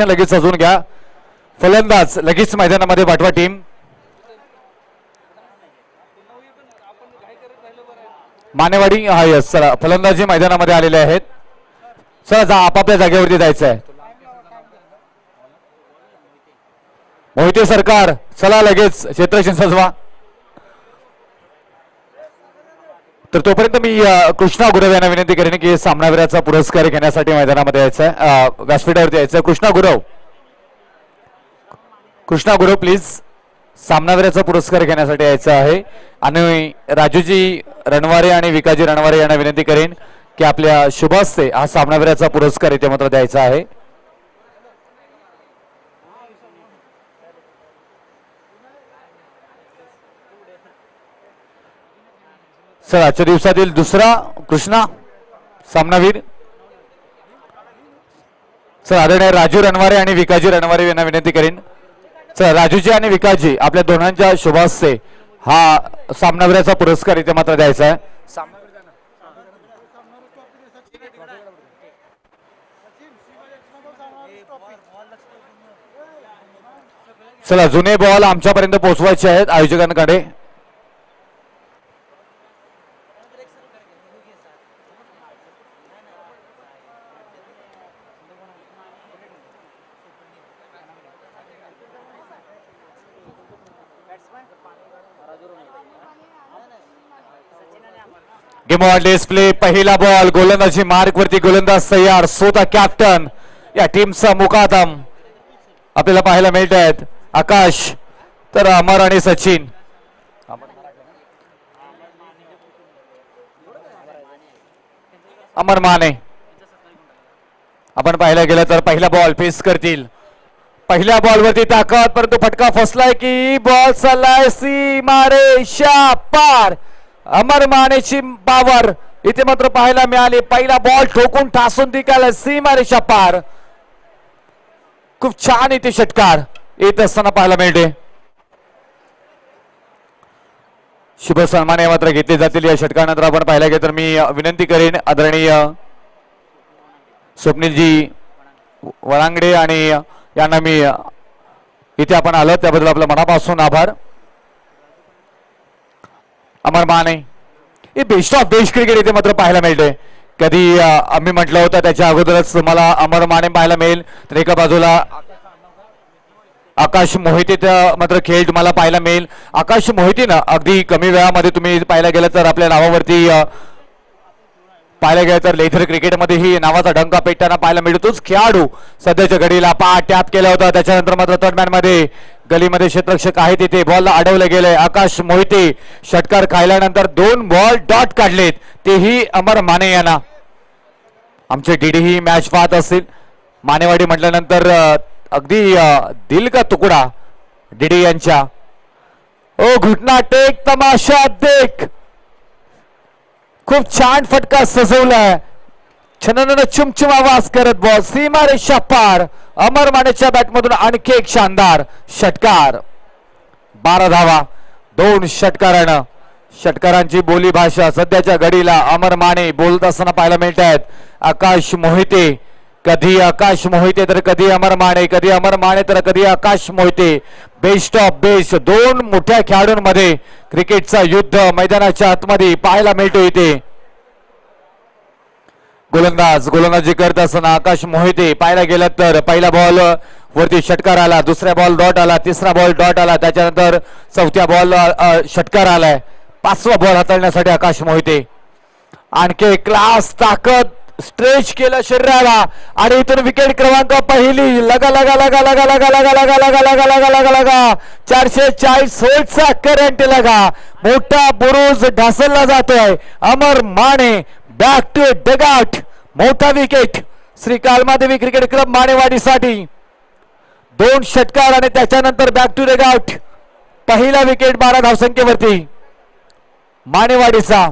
लगेच सजून घ्या. फलंदाज लगेच मैदानामध्ये पाठवा टीम. मानेवाडी हा यस चला फलंदाजी मैदानामध्ये आलेले आहेत. चला जा आपापल्या जागेवरती जायचं आहे. मोहिते सरकार चला लगेच क्षेत्ररक्षण सजवा. तर तोपर्यंत मी कृष्णा गुरव यांना विनंती करेन की सामनावीराचा पुरस्कार घेण्यासाठी मैदानामध्ये यायचं आहे, व्यासपीठावरती यायचं. कृष्णा गुरव प्लीज सामनावीराचा पुरस्कार घेण्यासाठी यायचं आहे. आणि राजूजी रणवारे आणि विकाजी रणवारे यांना विनंती करेन की आपल्या शुभ हस्ते हा सामनावीराचा पुरस्कार इथे मात्र द्यायचा आहे. सर आजच्या दिवसातील दुसरा कृष्णा सामनावीर सर आदरणीय राजू रणवारे आणि विकाजी रणवारे यांना विनंती करेन. सर राजूजी आणि विकाजी आपल्या दोघांच्या शुभ हस्ते हा सामनावीराचा पुरस्कार इथे मात्र द्यायचा आहे. चला जुने बॉल आमच्यापर्यंत पोहोचवायचे आहेत आयोजकांकडे. Game on display. पहिला बॉल गोलंदाजी मार्क वरती गोलंदाज तयार. स्वतः कॅप्टन या टीमचा मुकादम आपल्याला पाहायला मिळत आहेत. आकाश तर अमर आणि सचिन. अमर माने आपण पाहायला गेलं तर पहिला बॉल फेस करतील. पहिल्या बॉलवरती ताकद परंतु फटका फसलाय की बॉल चाललाय सीमारेषा पार. अमर मानेची पावर इथे मात्र पाहायला मिळाली. पहिला बॉल ठोकून ठासून दिकाला सीमारेषा पार. खूप छान इथे षटकार येत असताना पाहायला मिळते. शुभ सन्मान मात्र घेतले जातील या षटकानंतर. आपण पाहायला गेलं तर मी विनंती करेन आदरणीय स्वप्नीलजी वळांगडे आणि यांना मी इथे आपण आलो त्याबद्दल आपल्या मनापासून आभार. अमर माने हे बेस्ट ऑफ बेस्ट क्रिकेट इथे मात्र पाहायला मिळते. कधी आम्ही म्हटलं होतं त्याच्या अगोदरच तुम्हाला अमर माने पाहायला मिळेल. तर एका बाजूला आकाश मोहिते मात्र खेळ तुम्हाला पाहायला मिळेल. आकाश मोहिते ना अगदी कमी वेळामध्ये तुम्ही पाहायला गेलं तर आपल्या नावावरती पाहायला गेलं तर लेझर क्रिकेटमध्येही नावाचा डंका पेटताना पाहायला मिळतोच. खेळाडू सध्याच्या घडीला टॅप केला होता. त्याच्यानंतर मात्र थर्डमॅन मध्ये गलीमध्ये क्षेत्ररक्षक आहे तिथे बॉलला अडवलं गेलंय. आकाश मोहिते षटकार खायल्यानंतर 2 बॉल डॉट काढलेत तेही अमर माने यांना. आमचे डीडी ही मॅच पाहत असतील. मानेवाडी म्हटल्यानंतर अगदी दिल का तुकडा डीडी यांच्या. ओ घुटना टेक तमाशा देख. खूप छान फटका सजवलाय. छनन चुमचुम आवाज करत बॉल सीमारेषा पार. अमर मानेच्या बॅटमधून आणखी एक शानदार षटकार. 12 धावा 2 षटकारानं. षटकारांची बोली भाषा सध्याच्या घडीला अमर माने बोलत असताना पाहायला मिळत आहेत. आकाश मोहिते कधी आकाश मोहिते तर कधी अमर माने, कधी अमर माने तर कधी आकाश मोहिते. बेस्ट ऑफ बेस्ट 2 मोठ्या खेळाडूंमध्ये क्रिकेटचा युद्ध मैदानाच्या आतमध्ये पाहायला मिळतो. इथे गोलंदाजी करत असताना आकाश मोहिते पाहायला गेलं तर पहिला बॉल वरती षटकार आला, दुसऱ्या बॉल डॉट आला, तिसरा बॉल डॉट आला, त्याच्यानंतर चौथ्या बॉल षटकार आलाय. 5वा बॉल हाताळण्यासाठी आकाश मोहिते. आणखी क्लास ताकद स्ट्रेच केलं शरीराला आणि इथून विकेट क्रमांक पहिली. लगा लगा लगा लगा लगा लगा लगा लगा लगा लगा लगा लगा 440 व्होल्टचा करंट लगा. मोठा बुरुज ढासळला जातोय. अमर माने बॅक टू डगआउट. मोठा विकेट श्री कालमादेवी क्रिकेट क्लब मानेवाडीसाठी. 2 षटकार आणि त्याच्यानंतर बॅक टू डगआउट. पहिला विकेट 12 धावसंख्येवरती मानेवाडीचा.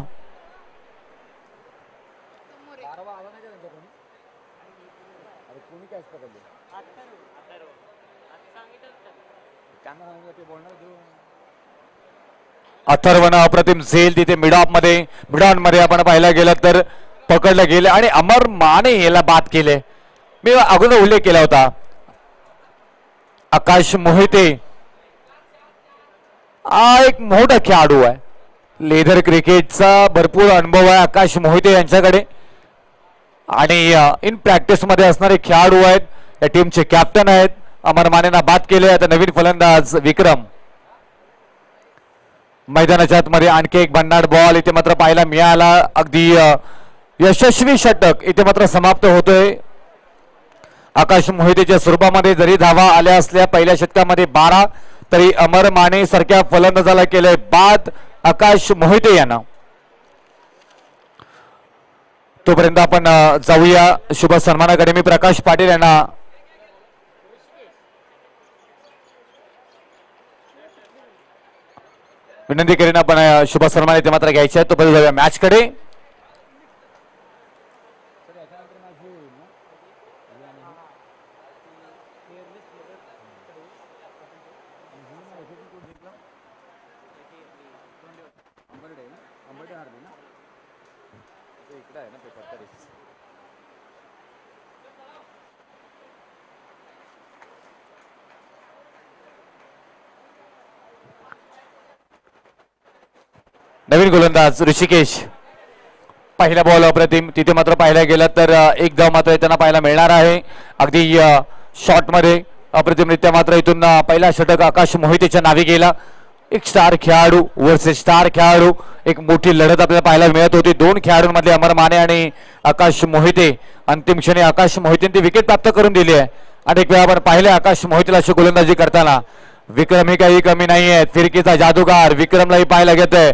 अथर्वनं अप्रतिम झेल तिथे मिडॉन मध्ये आपण पाहायला गेलं तर पकडलं गेलं आणि अमर माने याला बाद केले. मी अगोदर उल्लेख केला होता आकाश मोहिते हा एक मोठा खेळाडू आहे. लेदर क्रिकेटचा भरपूर अनुभव आहे आकाश मोहिते यांच्याकडे आणि इन प्रॅक्टिस मध्ये असणारे खेळाडू आहेत. या टीमचे कॅप्टन आहेत. अमर मानेना बाद केले. आता नवीन फलंदाज विक्रम. मैदानाच्या आतमध्ये आणखी एक भन्नाट बॉल इथे मात्र पाहायला मिळाला. अगदी यशस्वी षटक इथे मात्र समाप्त होतोय. आकाश मोहितेच्या स्वरूपामध्ये जरी धावा आल्या असल्या पहिल्या षटकामध्ये 12 तरी अमर माने सारख्या फलंदाजाला केलंय बाद आकाश मोहिते यांना. तोपर्यंत आपण जाऊया शुभ सन्मानाकडे. मी प्रकाश पाटील यांना विनंती करीन आपण शुभ सन्मान इथे मात्र घ्यायचे आहे. तोपर्यंत जाऊया मॅच कडे. नवीन गोलंदाज ऋषिकेश. पहिला बॉल अप्रतिम. तिथे मात्र पाहायला गेलं तर एक धाव मात्र त्यांना पाहायला मिळणार आहे. अगदी शॉर्ट मध्ये अप्रतिमरित्या मात्र इथून पहिला षटक आकाश मोहितेच्या नावे गेला. एक स्टार खेळाडू वर्सेस स्टार खेळाडू. एक मोठी लढत आपल्याला पाहायला मिळत होती. दोन खेळाडूंमध्ये अमर माने आणि आकाश मोहिते. अंतिम क्षणी आकाश मोहितेने विकेट प्राप्त करून दिली आहे. अनेक वेळा आपण पाहिले आकाश मोहितेला अशी गोलंदाजी करताना. विक्रम ही काही कमी नाही आहे. फिरकीचा जादूगार विक्रमलाही पाहायला घेतोय.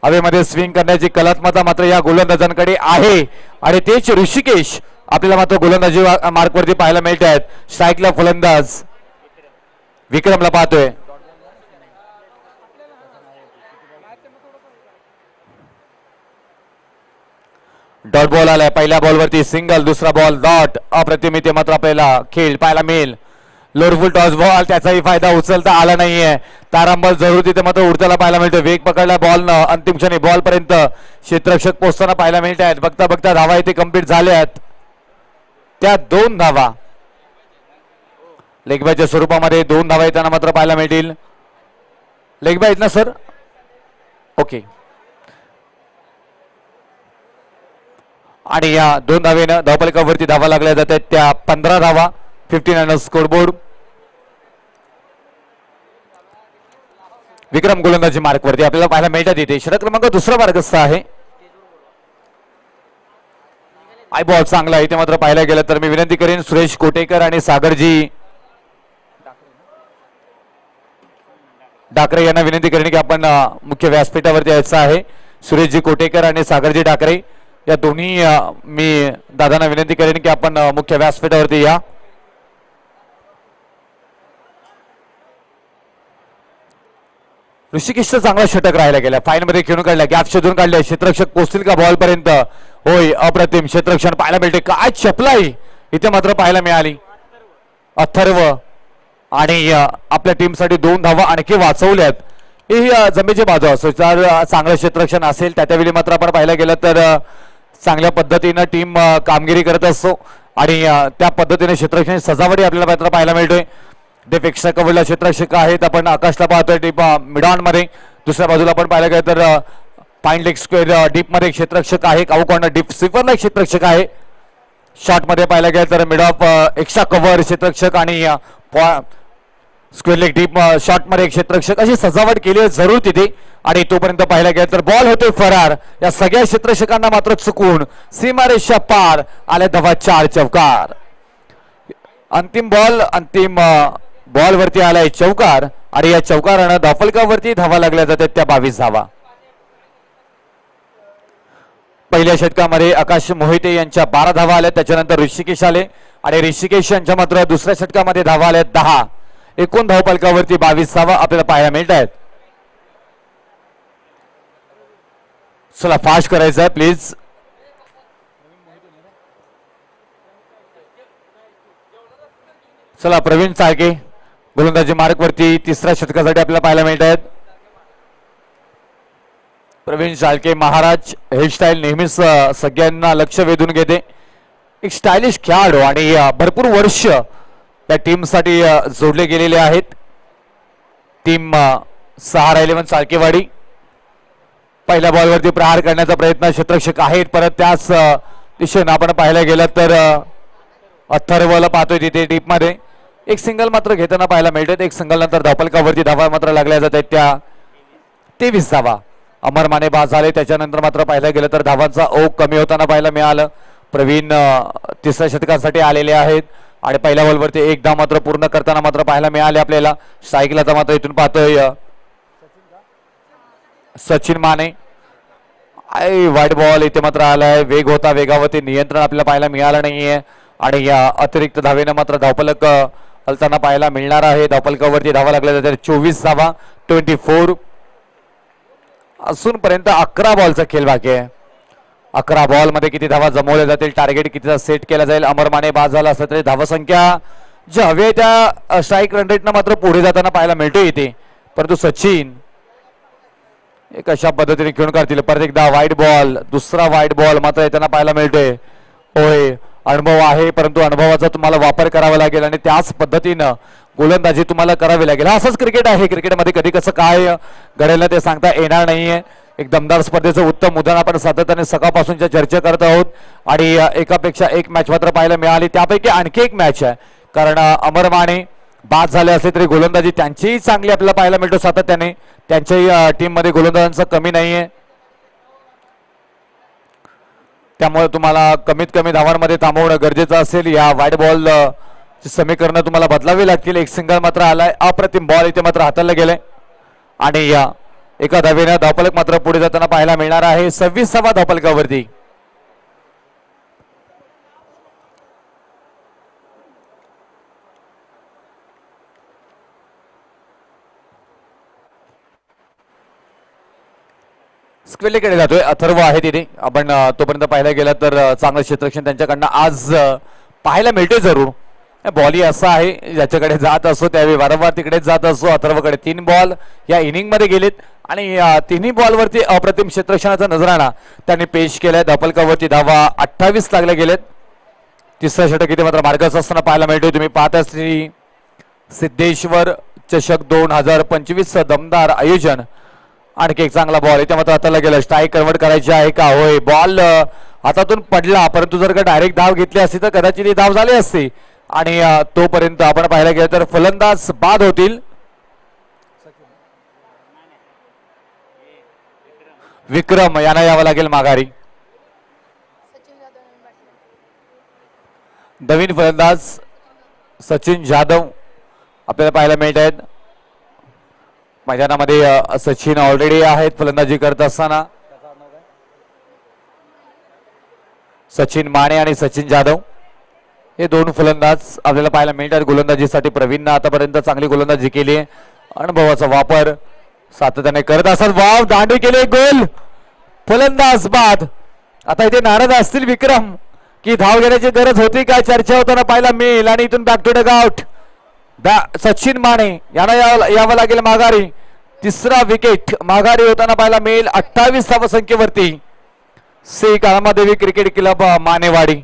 हवेमध्ये स्विंग करण्याची कलात्मकता मात्र या गोलंदाजांकडे आहे. आणि तेच ऋषिकेश आपल्याला मात्र गोलंदाजी मार्कवरती पाहायला मिळत आहेत. स्ट्राईकला फलंदाज विक्रमला पाहतोय. डॉट बॉल आलाय. पहिल्या बॉलवरती सिंगल. दुसरा बॉल डॉट. अप्रतिम इथे मात्र आपल्याला खेळ पाहायला मिळेल. लोअरफुल टॉस बॉल. त्याचाही फायदा उचलता आला नाहीये. तारांबळ जरूर तिथे मात्र उडताना पाहायला मिळतो. वेग पकडला बॉल अंतिम क्षणी बॉल पर्यंत क्षेत्ररक्षक पोहोचताना पाहायला मिळत आहेत. बघता बघता धावा इथे कंप्लीट झाल्यात. त्या 2 धावा लेगबायच्या स्वरूपामध्ये 2 धावा येताना मात्र पाहायला मिळतील. लेगबाय आहेत ना सर? ओके. आणि या 2 धावेनं धावफलकावरती धावा लागल्या जातात. त्या 15 धावा 15 रन स्कोरबोर्ड. विक्रम गोलंदाजी मार्कवरती आपल्याला पाहायला मिळतात. इथे षटक क्रमांक 2 मार्गस्थ आहे. आय बॉल चांगला इथे मात्र पाहायला गेलं तर मी विनंती करेन सुरेश कोटेकर आणि सागरजी डाकरे यांना विनंती करेन की आपण मुख्य व्यासपीठावरती यायचं आहे. सुरेशजी कोटेकर आणि सागरजी डाकरे या दोन्ही मी दादांना विनंती करेन की आपण मुख्य व्यासपीठावरती या. ऋषिकेशचा चांगला षटक राहायला गेला. फाईन मध्ये खेळून काढला. गॅप शोधून काढले. क्षेत्ररक्षक पोहोचतील का बॉल पर्यंत? होय. अप्रतिम क्षेत्ररक्षण पाहायला मिळते. काय चपलाई इथे मात्र पाहायला मिळाली. अथर्व आणि आपल्या टीमसाठी 2 धावा आणखी वाचवल्यात. ही जमेची बाजू असो. चांगलं क्षेत्ररक्षण असेल त्यावेळी मात्र आपण पाहायला गेलं तर चांगल्या पद्धतीनं टीम कामगिरी करत असतो. आणि त्या पद्धतीने क्षेत्ररक्षण सजावटी आपल्याला मात्र पाहायला मिळतोय. डेफ एक्स्ट्रा कव्हरला क्षेत्ररक्षक आहेत. आपण आकाशला पाहतोय टीप मिडॉन मध्ये. दुसऱ्या बाजूला आपण पाहायला गेलं तर फाईन लेग स्क्वेअर डीप मध्ये क्षेत्ररक्षक आहे. काऊ कॉर्नर डीप स्वीपरला क्षेत्ररक्षक आहे. शॉर्ट मध्ये पाहायला गेलं तर मिड ऑफ एक्स्ट्रा कव्हर क्षेत्ररक्षक आणि स्क्वेअर लेग डीप शॉर्ट मध्ये क्षेत्ररक्षक अशी सजावट केली आहे जरूर तिथे. आणि तोपर्यंत पाहायला गेलं तर बॉल होतोय फरार. या सगळ्या क्षेत्ररक्षकांना मात्र चुकून सीमारेषा पार आल्या धावा 4 चौकार. अंतिम बॉल अंतिम बॉल वरती आलाय चौकार. आणि या चौकारानं धावफलकावरती धावा लागल्या जातात त्या 22 धावा. पहिल्या षटकामध्ये आकाश मोहिते यांच्या 12 धावा आल्या. त्याच्यानंतर ऋषिकेश आले आणि ऋषिकेश यांच्या मात्र दुसऱ्या षटकामध्ये धावा आल्या 10. एकूण धावफलकावरती 22 धावा आपल्याला पाहायला मिळत आहेत. चला फास्ट करायचं आहे प्लीज. चला प्रवीण चाळके गोलंदाजी मार्कवरती 3ऱ्या षटकासाठी आपल्याला पाहायला मिळत आहेत. प्रवीण चाळके महाराज. हेअरस्टाईल नेहमीच सगळ्यांना लक्ष वेधून घेते. एक स्टायलिश खेळाडू आणि भरपूर वर्ष या टीमसाठी जोडले गेलेले आहेत. टीम 6-11 चाळकेवाडी. पहिल्या बॉलवरती प्रहार करण्याचा प्रयत्न क्षेत्ररक्षक आहेत, परत त्याच दिशेनं आपण पाहायला गेलं तर अथर्वला पाहतोय तिथे डीप मध्ये एक सिंगल मात्र घेताना पाहायला मिळतात. एक सिंगल नंतर धावपलकावरती धावा मात्र लागल्या जात आहेत त्या 23 धावा. अमर माने बाद झाले. त्याच्यानंतर मात्र पाहायला गेलं तर धावांचा ओघ कमी होताना पाहायला मिळालं. प्रवीण तिसऱ्या षटकासाठी आलेले आहेत आणि पहिल्या बॉलवरती एक धाव मात्र पूर्ण करताना मात्र पाहायला मिळाले आपल्याला. सायकला तर मात्र इथून पाहतोय सचिन माने. वाईट बॉल इथे मात्र आलाय. वेग होता, वेगावरती नियंत्रण आपल्याला पाहायला मिळालं नाहीये आणि या अतिरिक्त धावेनं मात्र धावपलक हलताना पाहायला मिळणार आहे. धावपलकावरती धावा लागल्या जातात 24 धावा 24. अजूनपर्यंत 11 बॉलचा खेळ बाकी आहे. 11 बॉल मध्ये किती धावा जमवल्या जातील, टार्गेट कितीचा सेट केला जाईल. अमर माने बाद झाला असला तरी धावसंख्या जी हवी आहे त्या स्ट्राईक रन रेटनं मात्र पुढे जाताना पाहायला मिळते इथे. परंतु सचिन एक अशा पद्धतीने खेळून काढतील. परत एकदा वाईट बॉल, दुसरा वाईट बॉल मात्र येताना पाहायला मिळतोय. होय, अनुभव आहे परंतु अनुभवाचा तुम्हाला वापर करावा लागेल आणि त्याच पद्धतीनं गोलंदाजी तुम्हाला करावी लागेल. असंच क्रिकेट आहे. क्रिकेटमध्ये कधी कसं काय घडेल ते सांगता येणार नाहीये. एक दमदार स्पर्धेचं उत्तम उदाहरण आपण सातत्याने सकाळपासूनच्या चर्चा करत आहोत आणि एकापेक्षा एक मॅच मात्र पाहायला मिळाली. त्यापैकी आणखी एक मॅच आहे, कारण अमर माने बाद झाले असले तरी गोलंदाजी त्यांचीही चांगली आपल्याला पाहायला मिळतो सातत्याने. त्यांच्याही टीम मध्ये गोलंदाजांचं कमी नाहीये. त्यामुळे तुम्हाला कमीत कमी धावांमध्ये थांबवणं गरजेचं असेल. या वाईट बॉल समीकरण तुम्हाला बदलावी लागतील. एक सिंगल मात्र आलाय. अप्रतिम बॉल इथे मात्र हाताळला गेलाय आणि या एका धावेनं धावपलक मात्र पुढे जाताना पाहायला मिळणार आहे. 26व्या धावपलकावरती स्क्वेलीकडे जातोय. अथर्व आहे तिथे. आपण तोपर्यंत पाहायला गेलं तर चांगलं क्षेत्ररक्षण त्यांच्याकडनं आज पाहायला मिळते जरूर. बॉल असा आहे ज्याच्याकडे जात असो त्यावेळी वारंवार तिकडेच जात असो. अथर्वकडे 3 बॉल या इनिंग मध्ये गेलेत आणि तिन्ही बॉलवरती अप्रतिम क्षेत्ररक्षणाचा नजराणा त्यांनी पेश केलाय. धावपलकावरती धावा 28 लागल्या गेलेत. तिसरा षटक इथे मात्र मार्गाचा असताना पाहायला मिळतोय. तुम्ही पाहता श्री सिद्धेश्वर चषक 2025 दमदार आयोजन. आणखी एक चांगला बॉल इथे मात्र हाताला गेला. स्ट्राईक कन्वर्ट करायची आहे का? होय, बॉल हातातून पडला परंतु जर का डायरेक्ट धाव घेतली असती तर कदाचित ही धाव झाली असती आणि तोपर्यंत आपण पाहायला गेलं तर फलंदाज बाद होतील. विक्रम यांना यावं लागेल माघारी. नवीन फलंदाज सचिन जाधव आपल्याला पाहायला मिळत आहेत मैदानामध्ये. सचिन ऑलरेडी आहेत फलंदाजी करत असताना. सचिन माने आणि सचिन जाधव हे दोन फलंदाज आपल्याला पाहायला मिळतात. गोलंदाजीसाठी प्रवीणनं आतापर्यंत चांगली गोलंदाजी केली आहे. अनुभवाचा वापर सातत्याने करत असतात. वाव, दांडी केली, गोल. फलंदाज बाद. आता इथे नाराज असतील विक्रम की धाव घेण्याची गरज होती काय, चर्चा होताना पाहायला मिळेल आणि इथून back to dugout. Sachin Mane यांना यावं लागेल माघारी. तिसरा विकेट माघारी होताना पाहायला मिळेल 28 धावसंख्येवरती. Shri Kalmadevi cricket club Manewadi.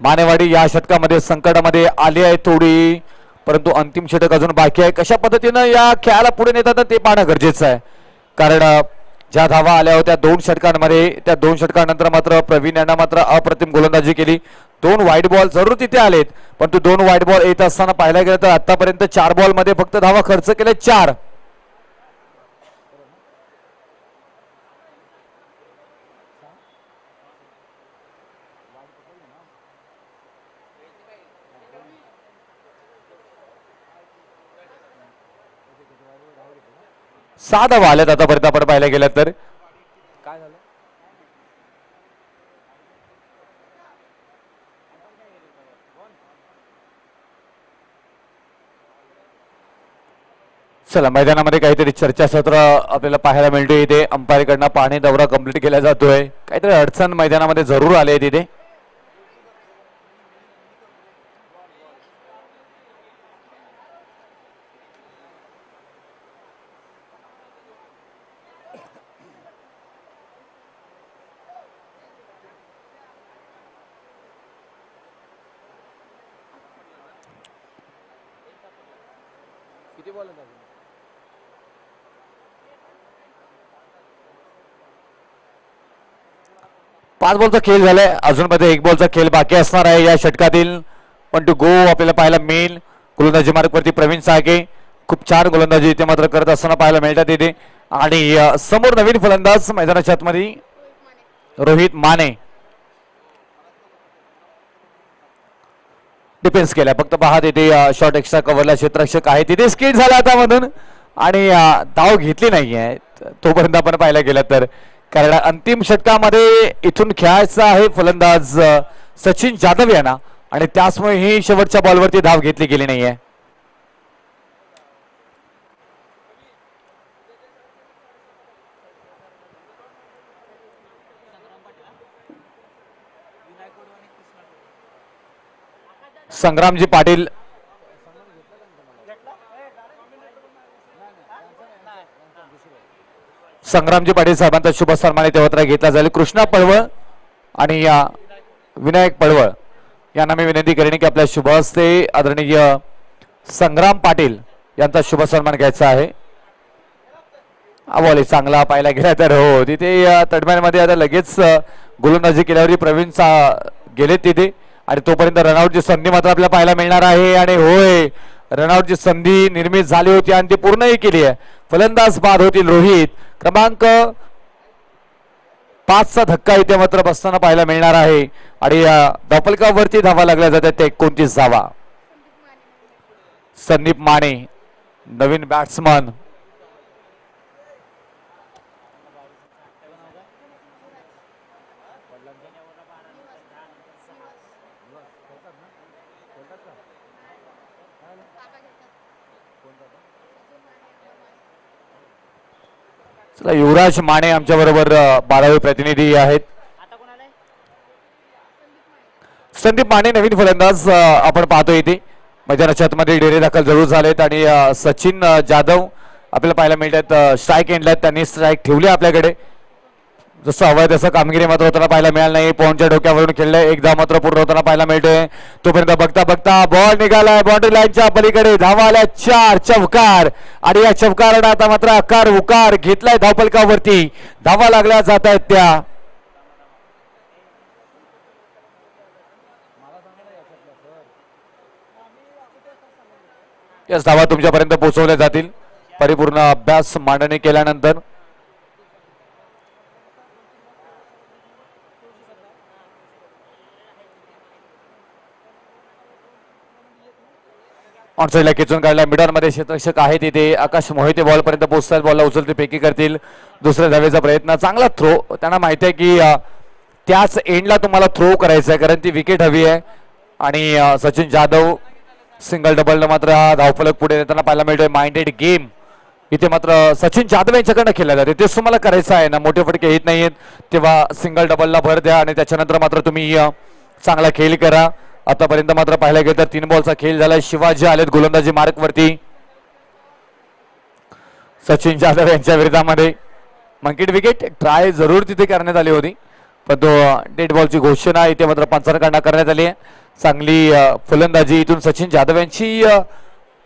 मानेवाडी या षटकामध्ये संकटामध्ये आली आहे थोडी, परंतु अंतिम षटक अजून बाकी आहे. कशा पद्धतीनं या खेळाला पुढे नेतात ते पाहणं गरजेचं आहे, कारण ज्या धावा आल्या होत्या 2 षटकांमध्ये त्या 2 षटकांनंतर मात्र प्रवीण यांना मात्र अप्रतिम गोलंदाजी केली. 2 वाईट बॉल जरूर तिथे आलेत, परंतु 2 वाईट बॉल येत असताना पाहायला गेलं तर आतापर्यंत 4 बॉल मध्ये फक्त धावा खर्च केले 4. सात धावा आल्यात आतापर्यंत आपण पाहायला गेलं तर. काय झालं चला, मैदानामध्ये काहीतरी चर्चासत्र आपल्याला पाहायला मिळते. इथे अंपायर कडनं पाहणी दौरा कंप्लीट केला जातोय. काहीतरी अडचण मैदानामध्ये जरूर आली आहे तिथे. पाच बॉलचा खेळ झालाय, अजून मध्ये एक बॉलचा खेळ बाकी असणार आहे या षटकातील. पण टू गो आपल्याला पाहायला मिळेल. गोलंदाजी मार्कवरती प्रवीण साळके खूप छान गोलंदाजी इथे मात्र करत असताना पाहायला मिळतात इथे. आणि समोर नवीन फलंदाज मैदानाच्या आतमध्ये रोहित माने डिफेन्स केलाय. फक्त पहा तिथे शॉर्ट एक्स्ट्रा कव्हरला क्षेत्ररक्षक आहे तिथे स्किट झाला आता मधून आणि धाव घेतली नाहीये तोपर्यंत आपण पाहायला गेलं तर. कारण अंतिम षटकामध्ये इथून खेळायचा आहे फलंदाज सचिन जाधव यांना आणि त्याचमुळे ही शेवटच्या बॉलवरती धाव घेतली गेली नाहीये. संग्रामजी पाटील साहेबांचा शुभ सन्मान तेवत्र घेतला जाईल. कृष्णा पळवळ आणि विनायक पळवळ यांना मी विनंती करेन की आपल्या शुभ हस्ते आदरणीय संग्राम पाटील यांचा शुभ सन्मान घ्यायचा आहे. बॉल चांगला पाहायला गेला तर हो तिथे तडम्यांमध्ये आता लगेच गोलंदाजी केल्यावरती प्रवीण गेले तिथे आणि तोपर्यंत रनआउटची संधी मात्र आपल्याला पाहायला मिळणार आहे. आणि होय रनआउटची संधी निर्मित झाली होती आणि ती पूर्णही केली आहे. फलंदाज बाद होतील रोहित. क्रमांक 5चा धक्का इथे मात्र बसताना पाहायला मिळणार आहे आणि धावफलकावरती धावा लागल्या जातात ते 29 धावा. संदीप माने नवीन बॅट्समन. युवराज माने आमच्या बरोबर 12वे प्रतिनिधी आहेत. संदीप माने नवीन फलंदाज आपण पाहतो इथे मैदानाच्या आतमध्ये डेरे दाखल जरूर झालेत आणि सचिन जाधव आपल्याला पाहायला मिळतात स्ट्राईक एंडला. त्यांनी स्ट्राईक ठेवली आपल्याकडे जसं हवंय तसं कामगिरी मात्र होताना पाहायला मिळालं नाही. पॉईंटच्या डोक्यावरून खेळलंय एकदा मात्र पूर्ण होताना पाहायला मिळतोय. तोपर्यंत बघता बघता बॉल निघालाय बाउंड्री लाईनच्या पलीकडे. धावा आल्या 4 चौकार आणि या चौकारानं आता मात्र आकार उकार घेतलाय धावफलकावरती. धावा लागल्या जात आहेत त्या याच धावा तुमच्यापर्यंत पोहोचवल्या जातील परिपूर्ण अभ्यास मांडणी केल्यानंतर. ऑनसाईडला खेचून काढला. मिडल मध्ये क्षेत्ररक्षक आहे तिथे आकाश मोहिते बॉल पर्यंत पोहोचतात. बॉलला उचलते पेकी करतील. दुसऱ्या धावेचा प्रयत्न चांगला थ्रो. त्यांना माहिती आहे की त्याच एंडला तुम्हाला थ्रो करायचा आहे कारण ती विकेट हवी आहे. आणि सचिन जाधव सिंगल डबल मात्र हा धावफलक पुढे येताना पाहायला मिळतोय. माइंडेड गेम इथे मात्र सचिन जाधव यांच्याकडनं खेळला जाते. तेच तुम्हाला करायचं आहे ना. मोठे फटके येत नाहीयेत तेव्हा सिंगल डबलला भर द्या आणि त्याच्यानंतर मात्र तुम्ही चांगला खेळ करा. आतापर्यंत मात्र पाहायला गेलं तर 3 बॉलचा खेळ झालाय. शिवाजी आलेत गोलंदाजी मार्कवरती. सचिन जाधव यांच्या विरोधामध्ये मंकिट विकेट ट्राय जरूर तिथे करण्यात आली होती पण तो डेड बॉलची घोषणा इथे मात्र पंचांकडनं करण्यात आली आहे. चांगली फलंदाजी इथून सचिन जाधव यांची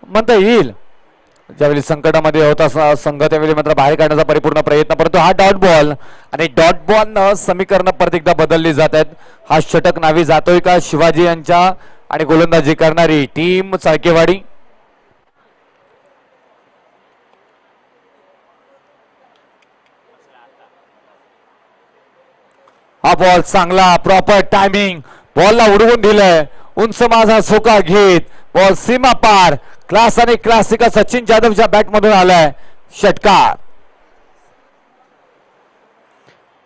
म्हणता येईल. ज्यावेळी संकटामध्ये होता संघ त्यावेळी मात्र बाहेर काढण्याचा परिपूर्ण प्रयत्न परंतु हा डॉट बॉल आणि डॉट बॉल समीकरण परत एकदा बदलली जात आहेत. हा षटक नावी जातोय का शिवाजी यांच्या आणि गोलंदाजी करणारी टीम चाळकेवाडी. हा बॉल चांगला प्रॉपर टायमिंग बॉलला उडवून दिलंय. उंच माझा सोका घेत बॉल सीमा पार. क्लास आणि क्लासिका सचिन जाधवच्या बॅट मधून आलाय षटकार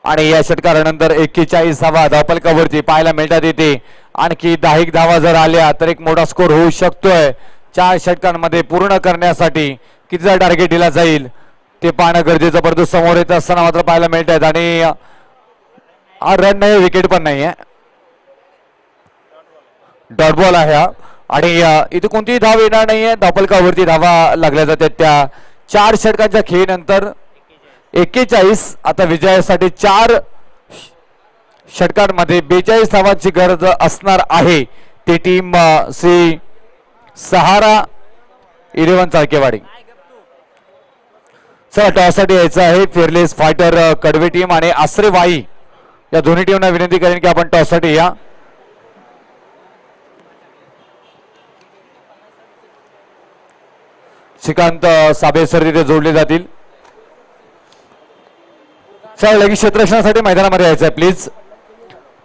आणि या षटकारानंतर 41 धावा धावफलकावरती पाहायला मिळतात येते. आणखी 10 धावा जर आल्या तर एक मोठा स्कोर होऊ शकतोय. 4 षटकांमध्ये पूर्ण करण्यासाठी कितीचा टार्गेट दिला जाईल ते पाहणं गरजेचं परंतु समोर येत असताना मात्र पाहायला मिळत आहेत आणि हा रन नाही विकेट पण नाही आहे. डॉट बॉल आहे हा आणि इथे कोणतीही धाव येणार नाहीये. धावफलकावरती धावा लागल्या जातात त्या 4 षटकांच्या खेळीनंतर 41. आता विजयासाठी 4 षटकांमध्ये 42 धावांची गरज असणार आहे. ती टीम श्री सहारा 11 चाळकेवाडी. चला टॉससाठी यायचं आहे फेअरलेस फायटर कडवे टीम आणि आसरे वाई या दोन्ही टीमना विनंती करेन की आपण टॉससाठी या. श्रीकांत साबे सर तिथे जोडले जातील. चला लगेच क्षेत्ररक्षणासाठी मैदानामध्ये यायचं आहे प्लीज.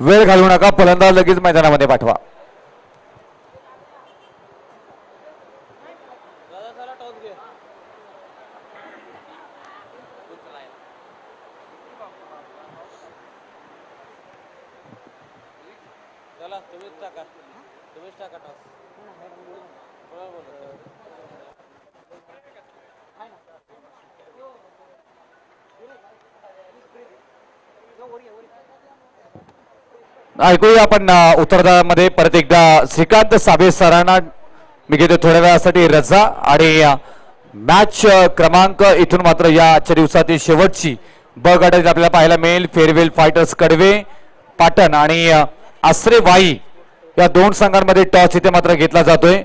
वेळ घालवू नका. फलंदाज लगेच मैदानामध्ये पाठवा. ऐकूया आपण उत्तरामध्ये परत एकदा श्रीकांत साबे सरांना मी घेतो थोड्या वेळासाठी रजा. आणि मॅच क्रमांक इथून मात्र या आजच्या दिवसातील शेवटची ब गटात आपल्याला पाहायला मिळेल. फेअरवेल फायटर्स कडवे पाटण आणि आसरे वाई या दोन संघांमध्ये टॉस इथे मात्र घेतला जातोय.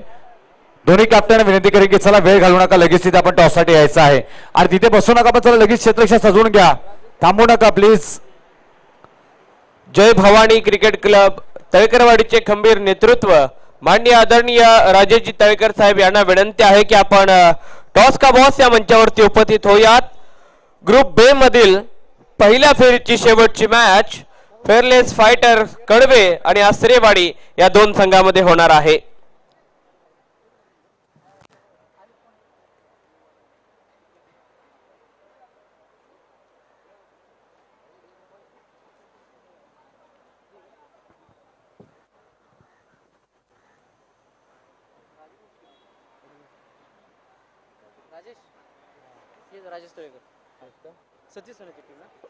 दोन्ही कॅप्टन विनंती करेन की चला वेळ घालू नका. लगेच तिथे आपण टॉससाठी यायचं आहे आणि तिथे बसू नका. पण चला लगेच क्षेत्ररक्षण सजवून घ्या. थांबू नका please. Jai Bhavani cricket club तळेकरवाडीचे खंबीर नेतृत्व माननीय आदरणीय राजेशजी तळेकर साहेब यांना विनंती आहे की आपण टॉस का बॉस या मंचावरती उपस्थित होऊयात. ग्रुप बे मधील पहिल्या फेरीची शेवटची मॅच फेअरलेस फायटर कडवे आणि आसरेवाडी या दोन संघांमध्ये होणार आहे.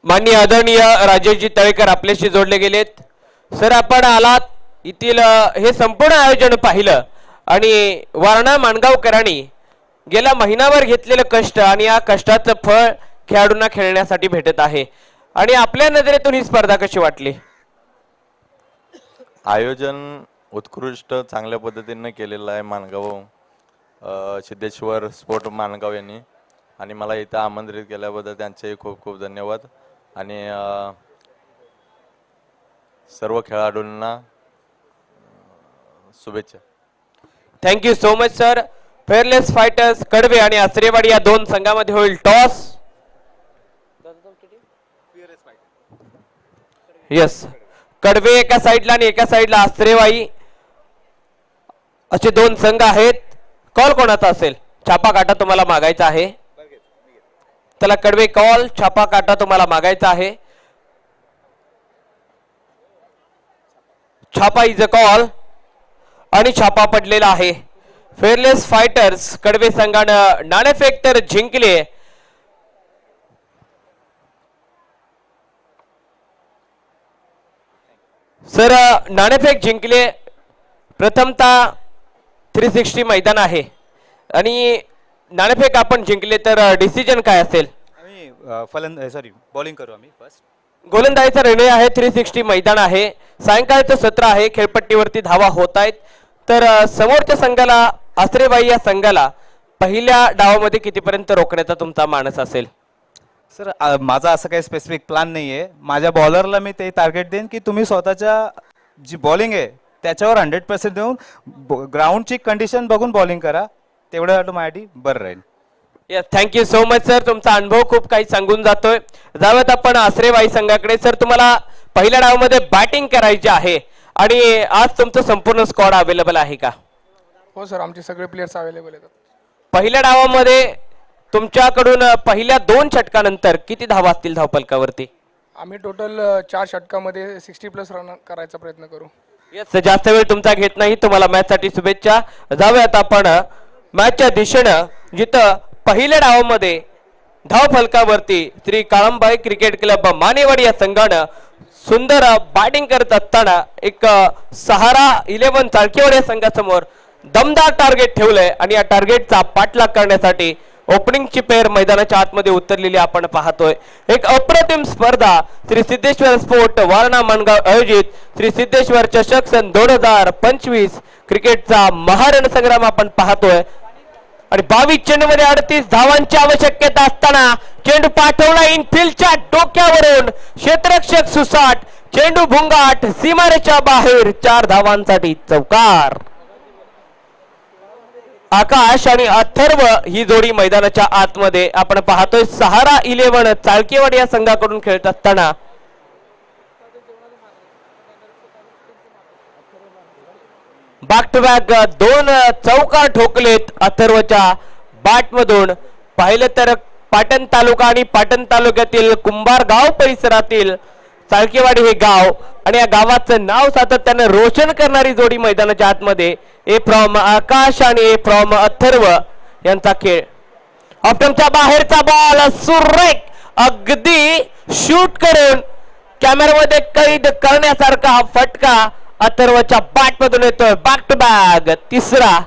माननीय आदरणीय राजेशजी तळेकर आपल्याशी जोडले गेलेत. सर आपण आलात येथील हे संपूर्ण आयोजन पाहिलं आणि वारणा माणगावकरांनी गेल्या महिनाभर घेतलेलं कष्ट आणि या कष्टाचं फळ खेळाडूंना खेळण्यासाठी भेटत आहे. आणि आपल्या नजरेतून ही स्पर्धा कशी वाटली? आयोजन उत्कृष्ट चांगल्या पद्धतीने केलेलं आहे माणगाव सिद्धेश्वर स्पोर्ट माणगाव यांनी. आणि मला इथं आमंत्रित केल्याबद्दल त्यांचे खूप खूप धन्यवाद. आणि सर्व खेळाडूंना शुभेच्छा. Thank you so much sir. Fearless fighters कडवे आणि आसरेवाडी या दोन संघांमध्ये होईल टॉस. यस, कडवे एका साईडला आणि एका साईडला आसरेवाई असे दोन संघ आहेत. कॉल कोणाचा असेल? छापा काटा तुम्हाला मागायचा आहे. त्याला कडवे कॉल, छापा काटा तुम्हाला मागायचा आहे. छापा इज अ कॉल आणि छापा पडलेला आहे. फेअरलेस फायटर्स कडवे संघानं नाणेफेक तर जिंकले. सर नाणेफेक जिंकले. प्रथमतः 360 मैदान आहे आणि नाणेफेक आपण जिंकले तर डिसिजन काय असेल? आम्ही बॉलिंग करू आम्ही फर्स्ट. गोलंदाजीचा निर्णय आहे. 360 मैदान आहे. सायंकाळचं सत्र आहे. खेळपट्टीवरती धावा होत आहेत. तर समोरच्या संघाला आसरेबाई या संघाला पहिल्या डावामध्ये कितीपर्यंत रोखण्याचा तुमचा मानस असेल? सर माझा असं काही स्पेसिफिक प्लॅन नाही आहे. माझ्या बॉलरला मी ते टार्गेट देईन की तुम्ही स्वतःच्या जी बॉलिंग आहे त्याच्यावर 100% देऊन ग्राउंडची कंडिशन बघून बॉलिंग करा. तेवढं माझ्यासाठी बरं राहील. Yes, thank you so much sir. तुमचा अनुभव खूप काही सांगून जातोय. जाऊयात आपण आसरेबाई संघाकडे. सर तुम्हाला पहिल्या डावामध्ये बॅटिंग करायची आहे आणि आज तुमचं संपूर्ण स्क्वॉड अवेलेबल आहे का? हो सर, आमचे सगळे प्लेयर्स अवेलेबल आहेत. पहिल्या डावामध्ये तुमच्याकडून पहिल्या 2 षटकानंतर किती धावा असतील धावफलकावरती? आम्ही टोटल 4 षटकामध्ये 60+ रन करायचा प्रयत्न करू. यस, जास्त वेळ तुमचा घेत नाही. तुम्हाला मॅच साठी शुभेच्छा. जाऊयात आपण मॅचच्या दिशेनं जिथं पहिल्या डावामध्ये धावफलकावरती श्री काळंबाई क्रिकेट क्लब मानेवाडी या संघानं सुंदर बॅटिंग करत असताना एक सहारा 11 चाळकेवाडी या संघासमोर दमदार टार्गेट ठेवलंय आणि या टार्गेटचा पाठलाग करण्यासाठी ओपनिंगची पेअर मैदानाच्या आतमध्ये उतरलेली आपण पाहतोय. एक अप्रतिम स्पर्धा श्री सिद्धेश्वर स्पोर्ट वारणा माणगाव आयोजित श्री सिद्धेश्वर चषक सन 2025 क्रिकेटचा महारणसंग्राम आपण पाहतोय. आणि 22 चेंडूमध्ये 38 धावांची आवश्यकता असताना चेंडू पाठवला इनफिल्डच्या डोक्यावरून, क्षेत्ररक्षक सुसाट, चेंडू भुंगाट, सीमारेच्या बाहेर, 4 धावांसाठी चौकार. आकाश आणि अथर्व ही जोडी मैदानाच्या आतमध्ये आपण पाहतोय. सहारा 11 चाळकेवाडी या संघाकडून खेळत असताना बॅक टू बॅक 2 चौकार ठोकलेत अथर्वच्या बॅट मधून. पाहिलं तर पाटण तालुका आणि पाटण तालुक्यातील कुंभारगाव परिसरातील चाळकेवाडी हे गाव आणि या गावाचं नाव सातत्याने रोशन करणारी जोडी मैदानाच्या आतमध्ये. ए फ्रॉम आकाश आणि ए फ्रॉम अथर्व यांचा खेळ. ऑप्टमच्या बाहेरचा बॉल सुरेख अगदी शूट करून कॅमेरामध्ये कैद करण्यासारखा हा फटका अथर्वच्या बॅट मधून येतोय. बॅक टू बॅक तिसरा,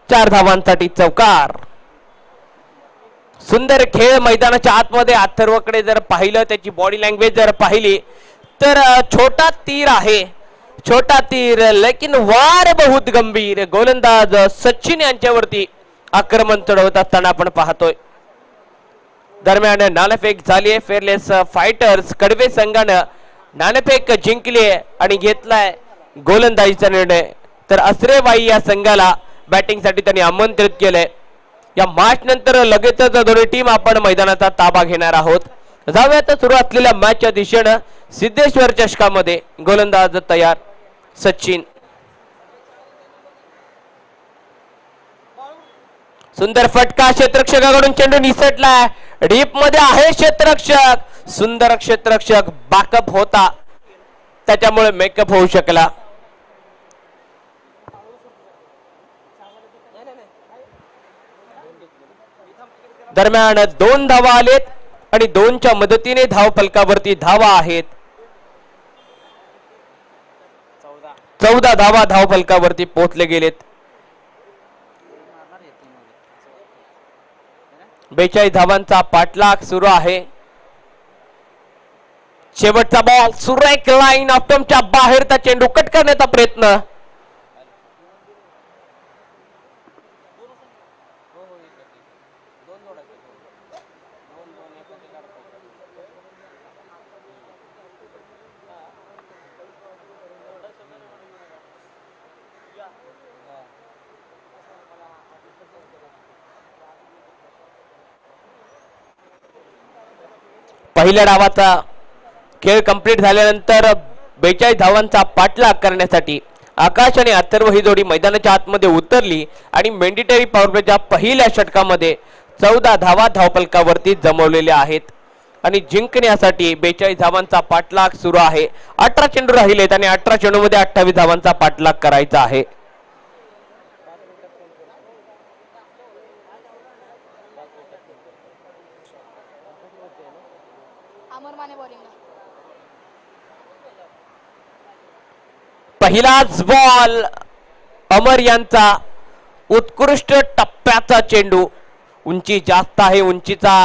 4 धावांसाठी चौकार. सुंदर खेळ मैदानाच्या आतमध्ये. अथर्वकडे जर पाहिलं, त्याची बॉडी लँग्वेज जर पाहिली तर छोटा तीर आहे, छोटा तीर लेकिन वार बहुत गंभीर. गोलंदाज सचिन यांच्यावरती आक्रमण चढवत असताना आपण पाहतोय. दरम्यान नाणेफेक झाली आहे. फेअरलेस फायटर्स कडवे संघानं नाणेफेक जिंकली आणि घेतलाय गोलंदाजीचा निर्णय. तर असरेबाई या संघाला बॅटिंगसाठी त्यांनी आमंत्रित केलंय. या मॅच नंतर लगेचच दोन्ही टीम आपण मैदानाचा ताबा घेणार आहोत. जाऊयात सुरू असलेल्या मॅचच्या दिशेनं. सिद्धेश्वर चषकामध्ये गोलंदाज तयार. सचिन, सुंदर फटका क्षेत्ररक्षकाकडून, चेंडू निसटलाय. डीप मध्ये आहे क्षेत्ररक्षक, सुंदर क्षेत्ररक्षक बॅकअप होता, त्याच्यामुळे मेकअप होऊ शकला. दरम्यान 2 धावा आलेत आणि 2च्या मदतीने धाव फलकावरती धावा आहेत. 14 धावा धाव फलकावरती पोहोचले गेलेत. 42 धावांचा पाठलाग सुरू आहे. शेवटचा बॉल सुरेख लाईन ऑप्टमच्या बाहेरचा चेंडू कट करण्याचा प्रयत्न. पहिल्या डावाचा खेळ कंप्लीट झाल्यानंतर 42 धावांचा पाठलाग करण्यासाठी आकाश आणि अथर्व ही जोडी मैदानाच्या आतमध्ये उतरली आणि मॅन्डेटरी पॉवर प्लेच्या पहिल्या षटकामध्ये 14 धावा धावफलकावरती जमवलेल्या आहेत आणि जिंकण्यासाठी 42 धावांचा पाठलाग सुरू आहे. 18 चेंडू राहिलेत आणि 18 चेंडूमध्ये 28 धावांचा पाठलाग करायचा आहे. पहिलाच बॉल अमर यांचा उत्कृष्ट टप्प्याचा चेंडू. उंची जास्त आहे, उंचीचा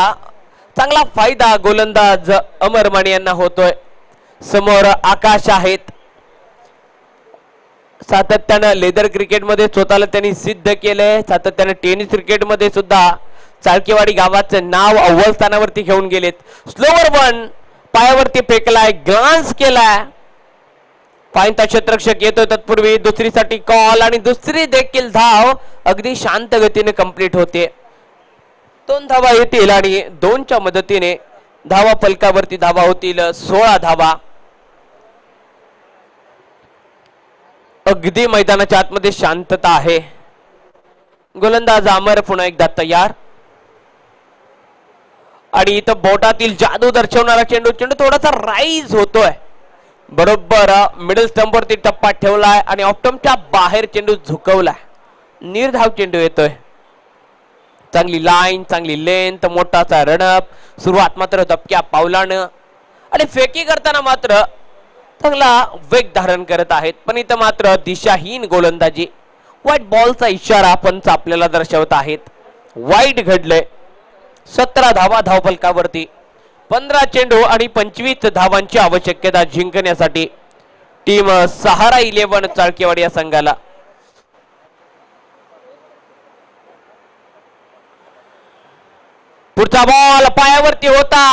चांगला फायदा गोलंदाज अमर माने यांना होतोय. समोर आकाश आहेत. सातत्यानं लेदर क्रिकेटमध्ये स्वतःला त्यांनी सिद्ध केलंय. सातत्यानं टेनिस क्रिकेटमध्ये सुद्धा चाळकेवाडी गावाचं नाव अव्वल स्थानावरती घेऊन गेलेत. स्लोवर वन पायावरती फेकलाय, ग्लान्स केलाय. फाईनचा क्षेत्ररक्षक येतोय. तत्पूर्वी दुसरीसाठी कॉल आणि दुसरी देखील धाव अगदी शांत गतीने कंप्लीट होते. 2 धावा येतील आणि 2च्या मदतीने धावा फलकावरती धावा होतील 16 धावा. अगदी मैदानाच्या आतमध्ये शांतता आहे. गोलंदाज अमर पुन्हा एकदा तयार आणि इथं बोटातील जादू दर्शवणारा चेंडू थोडासा राईज होतोय. बरोबर मिडल स्टंपवरती टप्पा ठेवलाय आणि ऑप्टमच्या बाहेर चेंडू झुकवलाय. निर्धाव चेंडू येतोय. चांगली लाईन, चांगली लेंथ, मोठाचा रनअप. सुरुवात मात्र दबक्या पावलानं आणि फेकी करताना मात्र चांगला वेग धारण करत आहेत. पण इथं मात्र दिशाहीन गोलंदाजी. व्हाईट बॉलचा इशारा पंच आपल्याला दर्शवत आहेत. वाईट घडलंय. 17 धावा धावफलकावरती. 15 चेंडू आणि 25 धावांची आवश्यकता जिंकण्यासाठी टीम सहारा 11 चाळकेवाडी या संघाला. पुढचा बॉल पायावरती होता,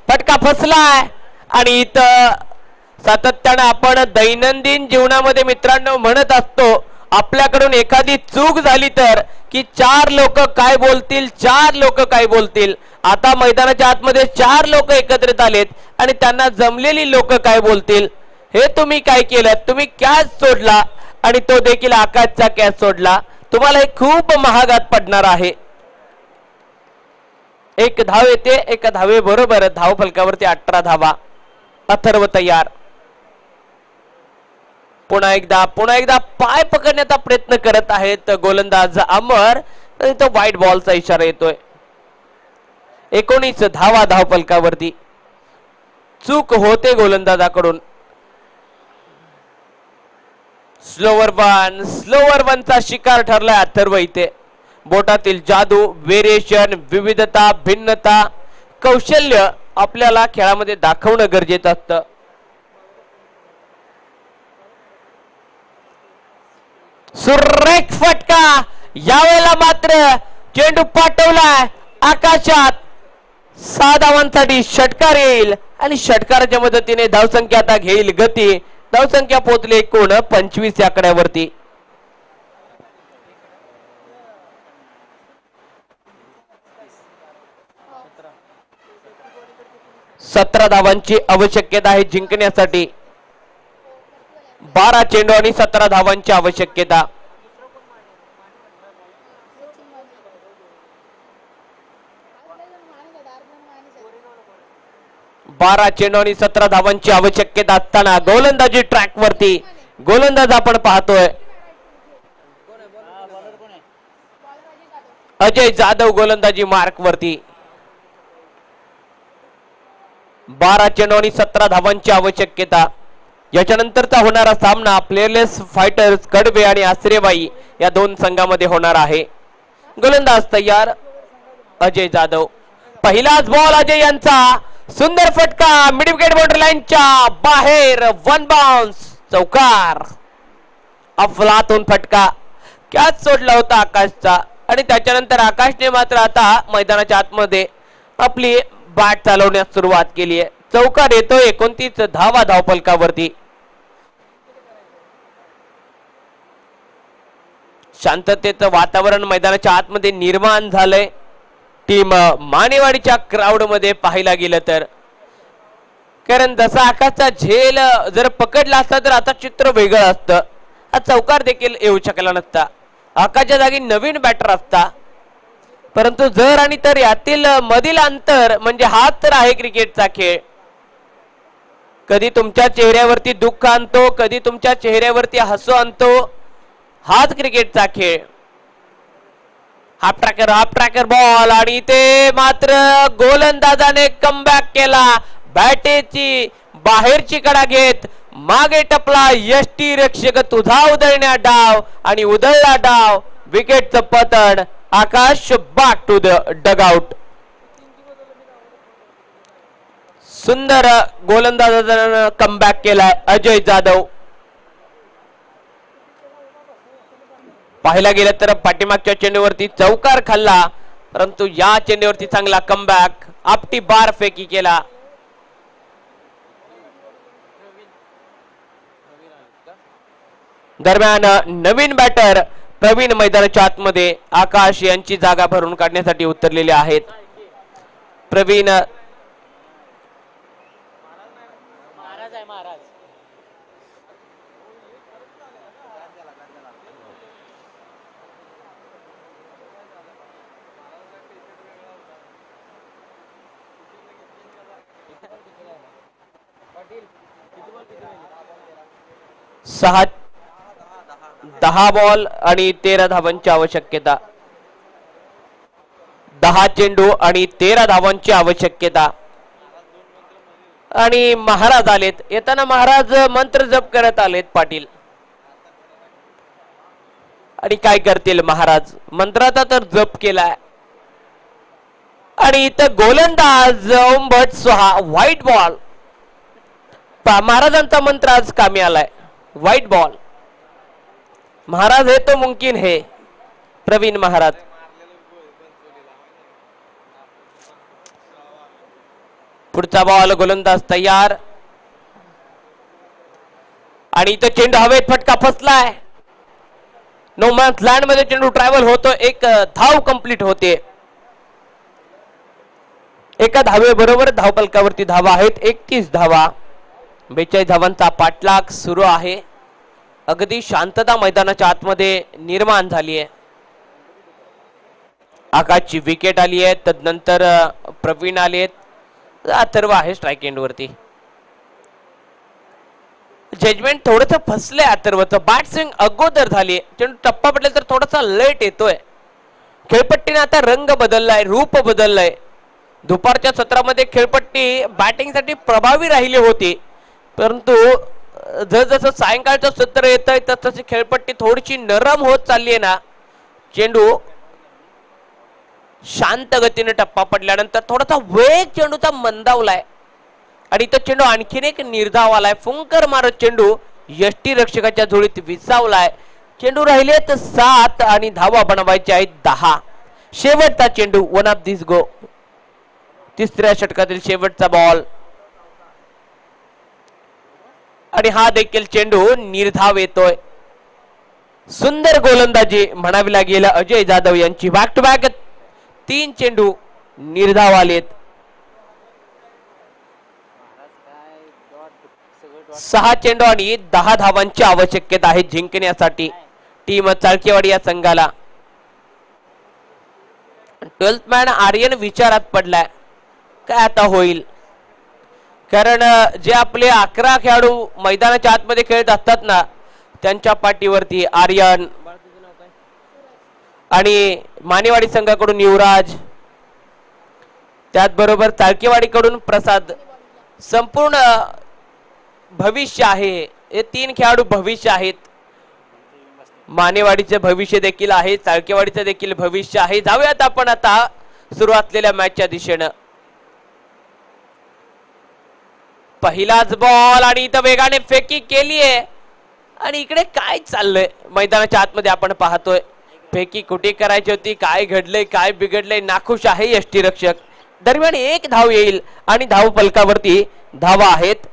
फटका फसलाय. आणि इथं सातत्यानं आपण दैनंदिन जीवनामध्ये मित्रांनो म्हणत असतो, आपल्याकडून एखादी चूक झाली तर की 4 लोक काय बोलतील, 4 लोक काय बोलतील. आता मैदानाच्या आतमध्ये 4 लोक एकत्रित आलेत आणि त्यांना जमलेली लोक काय बोलतील. हे तुम्ही काय केलं, तुम्ही कॅच सोडला आणि तो देखील आकाशचा कॅच सोडला. तुम्हाला हे खूप महागात पडणार आहे. एक धाव येते, एका धावे बरोबर धाव फलकावरती 18 धावा. अथर्व तयार. पुन्हा एकदा पाय पकडण्याचा प्रयत्न करत आहेत गोलंदाज अमर. तो वाईट बॉलचा इशारा येतोय. 19 धावा धाव फलकावरती. चूक होते गोलंदाजाकडून. स्लोवर वनचा शिकार ठरलाय अथर्व इथे. बोटातील जादू, व्हेरिएशन, विविधता, भिन्नता, कौशल्य आपल्याला खेळामध्ये दाखवणं गरजेचं असतं. सुरेख फटका. यावेळेला मात्र चेंडू पाठवलाय आकाशात. 6 धावांसाठी षटकार येईल आणि षटकाराच्या मदतीने धावसंख्या आता घेईल गती. धावसंख्या पोहोचली एकूण 25 या आकड्यावरती. सतरा धावांची आवश्यकता आहे जिंकण्यासाठी. 12 चेंडू आणि 17 धावांची आवश्यकता. बारा चेंडू आणि 17 धावांची आवश्यकता असताना गोलंदाजी ट्रॅक वरती गोलंदाज आपण पाहतोय. अजय जाधव गोलंदाजी मार्क वरती. 12 चेंडू आणि 17 धावांची आवश्यकता. याच्यानंतरचा होणारा सामना प्लेयरलेस फायटर्स कडवे आणि आश्रेबाई या 2 संघामध्ये होणार आहे. गोलंदाज तयार अजय जाधव. पहिलाच बॉल अजय यांचा. सुंदर फटका मिड विकेट बाउंड्री लाईनच्या बाहेर. 1 बाउन्स. चौकार. अफलातून फटका. कॅच सोडला होता आकाशचा आणि त्याच्यानंतर आकाशने मात्र आता मैदानाच्या आतमध्ये आपली बॅट चालवण्यास सुरुवात केली आहे. चौकार येतो. 29 धावा धाव फलकावरती. शांततेचं वातावरण मैदानाच्या आतमध्ये निर्माण झालंय. टीम मानेवाडीच्या क्राऊड मध्ये पाहायला गेलं तर, कारण जसा आकाशचा झेल जर पकडला असता तर आता चित्र वेगळं असतं. हा चौकार देखील येऊ शकला नसता. आकाशच्या जागी नवीन बॅटर असता. परंतु जर आणि तर यातील मधील अंतर म्हणजे हाच तर आहे क्रिकेटचा खेळ. कधी तुमच्या चेहऱ्यावरती दुःख आणतो, कधी तुमच्या चेहऱ्यावरती हसू आणतो. हाच क्रिकेटचा खेळ. हाफ ट्रॅकर बॉल आणि ते मात्र गोलंदाजाने कमबॅक केला. बॅटेची बाहेरची कडा घेत मागे टपला यष्टी रक्षक. तुझा उधळण्या डाव आणि उधळला डाव. विकेटचं पतन. आकाश बॅक टू द डगआउट. सुंदर गोलंदाजानं कमबॅक केला अजय जाधव. पाहायला गेलं तर पाठीमागच्या चेंडूवरती चौकार खाल्ला, परंतु या चेंडूवरती चांगला कमबॅक. आपटी बार फेकी केला. दरम्यान नवीन बॅटर प्रवीण मैदानाच्या आतमध्ये आकाश यांची जागा भरून काढण्यासाठी उतरलेले आहेत. प्रवीण सहा 10 बॉल आणि 13 धावांची आवश्यकता. 10 चेंडू आणि 13 धावांची आवश्यकता. आणि महाराज आलेत. येताना महाराज मंत्र जप करत आलेत पाटील. आणि काय करतील महाराज, मंत्राचा तर जप केलाय. आणि इथं गोलंदाज ओम भट सोहा. White ball. महाराजांचा मंत्र आज कामी आलाय. White ball. महाराज है तो मुमकिन है. प्रवीण महाराज. पुढचा बॉल गोलंदाज तयार आणि इथं चेंडू हवेत फटका फसलाय. नो मॅन्स लँड मध्ये चेंडू ट्रॅव्हल होतो. एक धाव कंप्लीट होते. एका धावेबरोबर धावफलकावरती धावा आहेत 31 धावा. 42 धावांचा पाठलाग सुरू आहे. अगदी शांतता मैदानाच्या आतमध्ये निर्माण झाली आहे. आकाशची विकेट आली आहे. तदनंतर प्रवीण आले आहेत. अथर्व आहे स्ट्राईक एंड वरती. जजमेंट थोडस फसलंय अथर्वचं. बॅट स्विंग अगोदर झाली. चेंडू टप्पा पडला तर थोडासा लेट येतोय. खेळपट्टीने आता रंग बदललाय, रूप बदललंय. दुपारच्या सत्रामध्ये खेळपट्टी बॅटिंगसाठी प्रभावी राहिली होती, परंतु जसं सायंकाळचं सत्र येत आहे तसं खेळपट्टी थोडीशी नरम होत चालली आहे ना. चेंडू शांत गतीने टप्पा पडल्यानंतर थोडासा वेग चेंडूचा मंदावलाय आणि इथं चेंडू आणखीन एक निर्धाव आलाय. फुंकर मारत चेंडू यष्टी रक्षकाच्या झोळीत विसावलाय. चेंडू राहिलेत 7 आणि धावा बनवायचे आहेत 10. शेवटचा चेंडू, वन ऑफ दिस गो. तिसऱ्या षटकातील शेवटचा बॉल आणि हा देखील चेंडू निर्धाव येतोय. सुंदर गोलंदाजी म्हणावी लागेल अजय जाधव यांची. बॅक टू बॅक 3 चेंडू निर्धाव आलेत. 6 चेंडू आणि 10 धावांची आवश्यकता आहे जिंकण्यासाठी टीम चाळकेवाडी या संघाला. 12th मॅन आर्यन विचारात पडलाय, काय आता होईल. कारण जे आपले 11 खेळाडू मैदानाच्या आतमध्ये खेळत असतात ना, त्यांच्या पाठीवरती आर्यन आणि मानेवाडी संघाकडून युवराज, त्याचबरोबर चाळकेवाडीकडून प्रसाद, संपूर्ण भविष्य आहे. हे 3 खेळाडू भविष्य आहेत. मानेवाडीचे भविष्य देखील आहे, चाळकेवाडीचे देखील भविष्य आहे. जाऊयात आपण आता सुरू असलेल्या मॅचच्या दिशेनं. पहिलाच बॉल आणि इथं वेगाने फेकी केलीये आणि इकडे काय चाललंय मैदानाच्या आतमध्ये आपण पाहतोय. फेकी कुठे करायची होती, काय घडलंय, काय बिघडलंय, नाखुश आहे यष्टीरक्षक. दरम्यान 1 धाव येईल आणि धाव फलकावरती धावा आहेत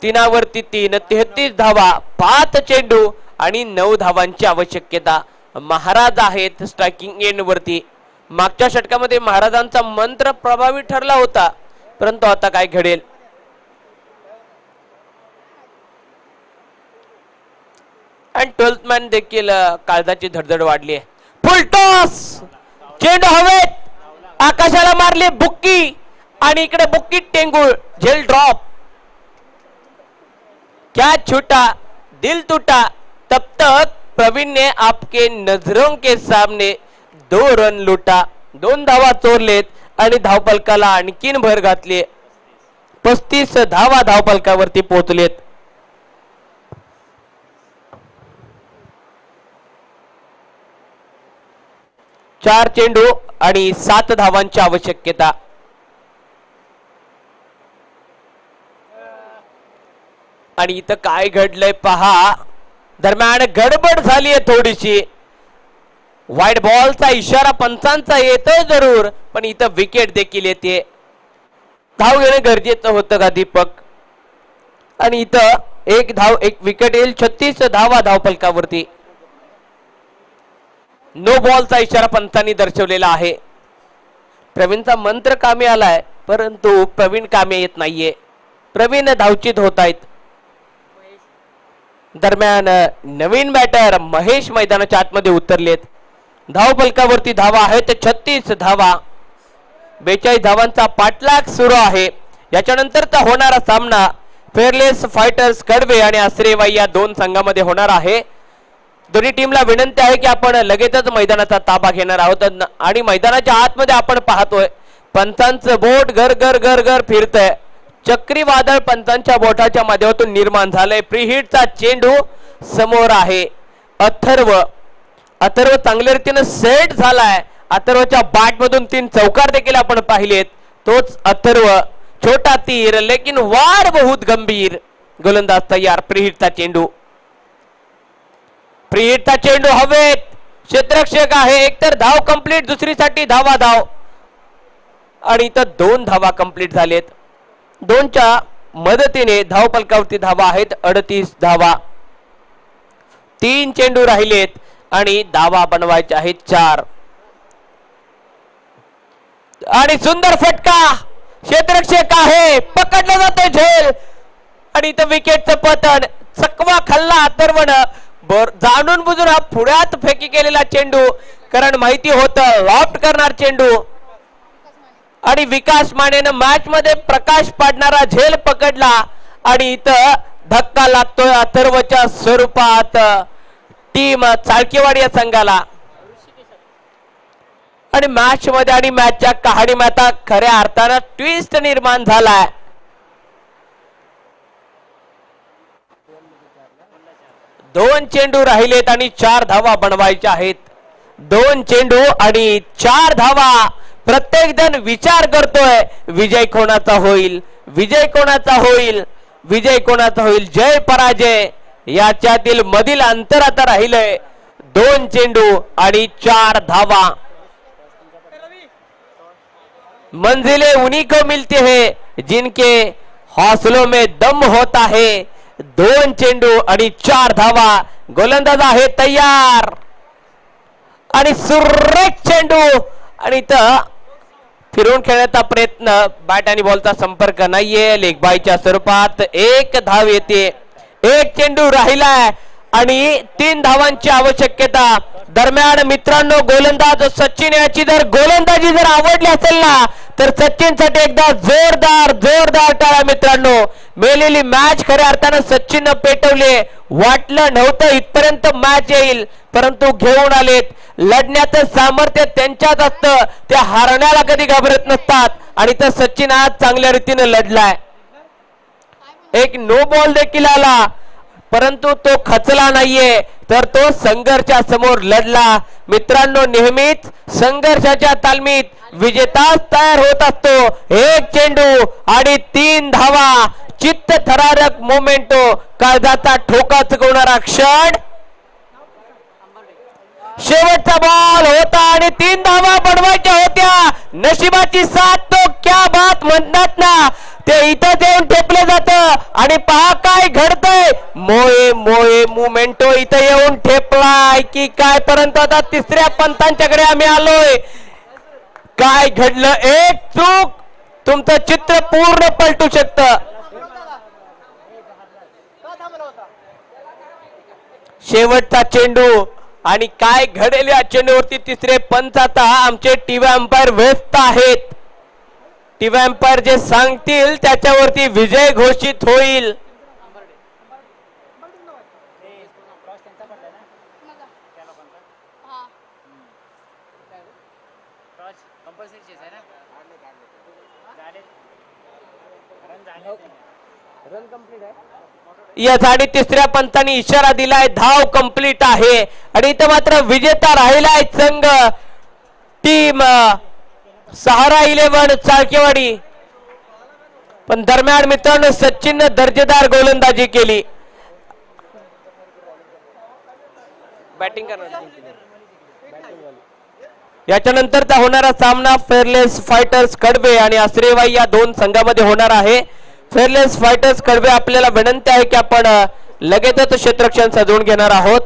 3 वरती 3, 33 धावा, 5 चेंडू आणि 9 धावांची आवश्यकता. महाराज आहेत स्ट्रायकिंग एंड वरती. मागच्या षटकामध्ये महाराजांचा मंत्र प्रभावी ठरला होता, परंतु आता काय घडेल. आणि 12th मॅन देखील काळजाची धडधड वाढली आहे. फुल टॉस, चेंडू हवेत, आकाशाला मारली बुक्की आणि इकडे बुक्की टेंगुळ, झेल ड्रॉप. क्या छूटा दिल टूटा, तब तक प्रवीण ने आपके नजरों के सामने 2 रन लुटा. 2 धावा चोरलेत आणि धावफलकाला आणखीन भर घातली. 35 धावा धावफलकावरती पोहोचलेत. चार चेंडू आणि 7 धावांची आवश्यकता. आणि इथं काय घडलंय पहा. दरम्यान गडबड झाली आहे थोडीशी. वाईट बॉलचा इशारा पंचांचा येतोय जरूर, पण इथं विकेट देखील येते. धाव घेणं गरजेचं होतं का दीपक. आणि इथं 1 धाव 1 विकेट येईल. 36 धावा धावफलकावरती. नो बॉलचा इशारा पंचांनी दर्शवलेला आहे. प्रवीणचा मंत्र कामी आलाय, परंतु प्रवीण कामी येत नाहीये. प्रवीण धावचित होत आहेत. दरम्यान नवीन बॅटर महेश मैदानाच्या आतमध्ये उतरलेत. धावफलकावरती धावा आहेत 36 धावा. 42 धावांचा पाठलाग सुरू आहे. याच्यानंतरचा होणारा सामना फेअरलेस फायटर्स कडवे आणि आसरेवाई या 2 संघामध्ये होणार आहे. दोन्ही टीमला विनंती आहे की आपण लगेचच मैदानाचा ताबा घेणार आहोत आणि मैदानाच्या आतमध्ये आपण पाहतोय पंचांचं बोट गर गर गर गर फिरतंय. चक्रीवादळ पंचांच्या बोटाच्या माध्यमातून निर्माण झालंय. प्रीहिटचा चेंडू समोर आहे. अथर्व चांगल्या रीतीने सेट झालाय. अथर्वच्या बॅट मधून 3 चौकार देखील आपण पाहिलेत. तोच अथर्व, छोटा तीर लेकिन वार बहुत गंभीर. गोलंदाज तयार. प्रीहिटचा चेंडू हवेत. क्षेत्ररक्षक आहे. एकतर धाव कंप्लीट, दुसरीसाठी धावा धाव. आणि इथं 2 धावा कंप्लीट झालेत. 2च्या मदतीने धावफलकावरती धावा आहेत 38 धावा. 3 चेंडू राहिलेत आणि धावा बनवायचे आहेत 4. आणि सुंदर फटका, क्षेत्ररक्षक आहे, पकडलं जाते झेल आणि इथं विकेटचं पतन. चकवा खाल्ला अथर्वण. जाणून बुजून हा पुढ्यात फेकी केलेला चेंडू, कारण माहिती होतं लॉफ्ट करणार चेंडू. आणि विकास मानेनं मॅच मध्ये प्रकाश पाडणारा झेल पकडला आणि इथं धक्का लागतोय अथर्वच्या स्वरूपात टीम चाळकेवाडी या संघाला. आणि मॅच मध्ये आणि मॅचच्या कहाणीमध्ये आता खऱ्या अर्थानं ट्विस्ट निर्माण झालाय. दोन चेंडू राहिलेत आणि 4 धावा बनवायच्या आहेत. 2 चेंडू आणि 4 धावा. प्रत्येक जण विचार करतोय विजय कोणाचा होईल, विजय कोणाचा होईल, विजय कोणाचा होईल. जय पराजय याच्यातील मधील अंतर आता राहिलंय 2 चेंडू आणि 4 धावा. मंजिलें उन्हीं को मिलती है जिनके हौसलों में दम होता है. 2 चेंडू आणि 4 धावा. गोलंदाज आहे तयार आणि सुरेख चेंडू आणि इथं फिरून खेळण्याचा प्रयत्न. बॅट आणि बॉलचा संपर्क नाहीये. लेग बायच्या स्वरूपात 1 धाव येते. 1 चेंडू राहिलाय आणि 3 धावांची आवश्यकता. दरम्यान मित्रांनो, गोलंदाज सचिन याची जर गोलंदाजी जर आवडली असेल ना, तर सचिन साठी एकदा जोरदार जोरदार टाळ्या मित्रांनो. मेलेली मॅच खऱ्या अर्थानं सचिननं पेटवले. वाटलं नव्हतं इथपर्यंत मॅच येईल, परंतु घेऊन आलेत. लढण्याचं सामर्थ्य त्यांच्यात असतं, ते हारण्याला कधी घाबरत नसतात आणि तर सचिन आज चांगल्या रीतीने लढलाय. एक नो बॉल देखील आला, परंतु तो खचला नाहीये, तर तो संघर्षा समोर लढला. मित्रांनो, नेहमीच संघर्षाच्या तालमीत विजेताच तयार होत असतो. 1 चेंडू आणि 3 धावा. चित्त थरारक मोमेंटो, काळजाचा ठोका चुकवणारा क्षण. शेवटचा बॉल होता आणि 3 धावा बनवायच्या होत्या. नशिबाची साथ तो क्या बात म्हणतात ना, ते इथं येऊन ठेपलं जातं आणि पहा काय घडतंय. मोये मोये मोमेंटो इथं येऊन ठेपलाय की काय, परंतु आता 3ऱ्या पंतांच्याकडे आम्ही आलोय. काय घडलं, एक चूक तुमचं चित्र पूर्ण पलटू शकतं. शेवटचा चेंडू आणि काय घडेल या चेंडूवरती 3रे पंच आता आमचे टीव्ही अंपायर व्यस्त आहेत. टीव्ही अंपायर जे सांगतील त्याच्यावरती विजय घोषित होईल. यासाठी 3ऱ्या पंचांनी इशारा दिलाय, धाव कंप्लीट आहे आणि इथं मात्र विजेता राहिलाय संघ टीम सहारा 11 चाळकेवाडी. पण दरम्यान मित्रांनो, सचिनने दर्जेदार गोलंदाजी केली. बॅटिंग करणार. याच्यानंतरचा होणारा सामना फेअरलेस फायटर्स कडवे आणि आश्रेवाई या 2 संघामध्ये होणार आहे. फेअरलेस फायटर्स कडवे आपल्याला विनंती आहे की आपण लगेचच क्षेत्ररक्षण सजवून घेणार आहोत.